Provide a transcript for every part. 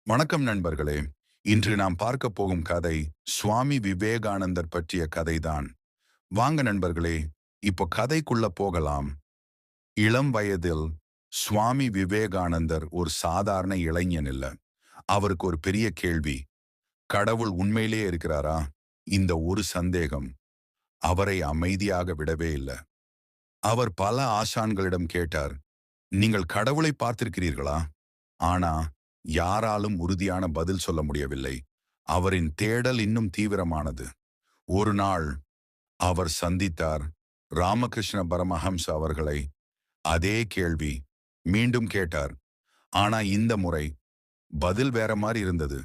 வணக்கம் நண்பர்களே. இன்று நாம் பார்க்க போகும் கதை சுவாமி விவேகானந்தர் பற்றிய கதைதான். வாங்க நண்பர்களே, இப்போ கதைக்குள்ள போகலாம். இளம் வயதில் சுவாமி விவேகானந்தர் ஒரு சாதாரண இளைஞன் இல்ல. அவருக்கு ஒரு பெரிய கேள்வி. கடவுள் உண்மையிலேயே இருக்கிறாரா? இந்த ஒரு சந்தேகம் அவரை அமைதியாக விடவே இல்ல. அவர் பல ஆசான்களிடம் கேட்டார். நீங்கள் கடவுளை பார்த்திருக்கிறீர்களா? ஆனா யாராலும் உறுதியான பதில் சொல்ல முடியவில்லை. அவரின் தேடல் இன்னும் தீவிரமானது. ஒரு நாள் அவர் சந்தித்தார் ராமகிருஷ்ண பரமஹம்ச அவர்களை. அதே கேள்வி மீண்டும் கேட்டார். ஆனா இந்த முறை பதில் வேற மாதிரி இருந்தது.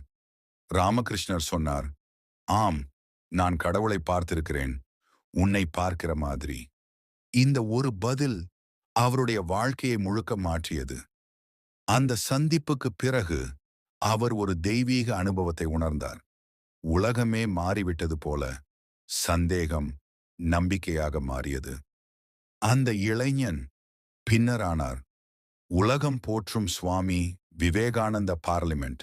ராமகிருஷ்ணர் சொன்னார், ஆம், நான் கடவுளை பார்த்திருக்கிறேன், உன்னை பார்க்கிற மாதிரி. இந்த ஒரு பதில் அவருடைய வாழ்க்கையை முழுக்க மாற்றியது. அந்த சந்திப்புக்கு பிறகு அவர் ஒரு தெய்வீக அனுபவத்தை உணர்ந்தார். உலகமே மாறிவிட்டது போல சந்தேகம் நம்பிக்கையாக மாறியது. அந்த இளைஞன் பின்னரானார் உலகம் போற்றும் Swami Vivekananda parliament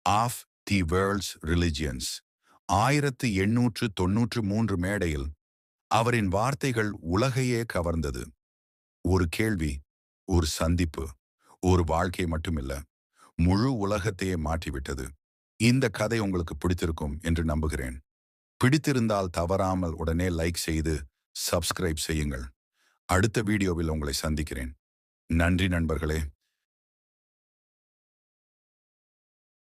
of the world's religions. 1893 மேடையில் அவரின் வார்த்தைகள் உலகையே கவர்ந்தது. ஒரு கேள்வி, ஒரு சந்திப்பு, ஒரு வாழ்க்கை மட்டுமில்ல, முழு உலகத்தையே மாற்றிவிட்டது. இந்த கதை உங்களுக்கு பிடித்திருக்கும் என்று நம்புகிறேன். பிடித்திருந்தால் தவறாமல் உடனே லைக் செய்து சப்ஸ்கிரைப் செய்யுங்கள். அடுத்த வீடியோவில் உங்களை சந்திக்கிறேன். நன்றி நண்பர்களே.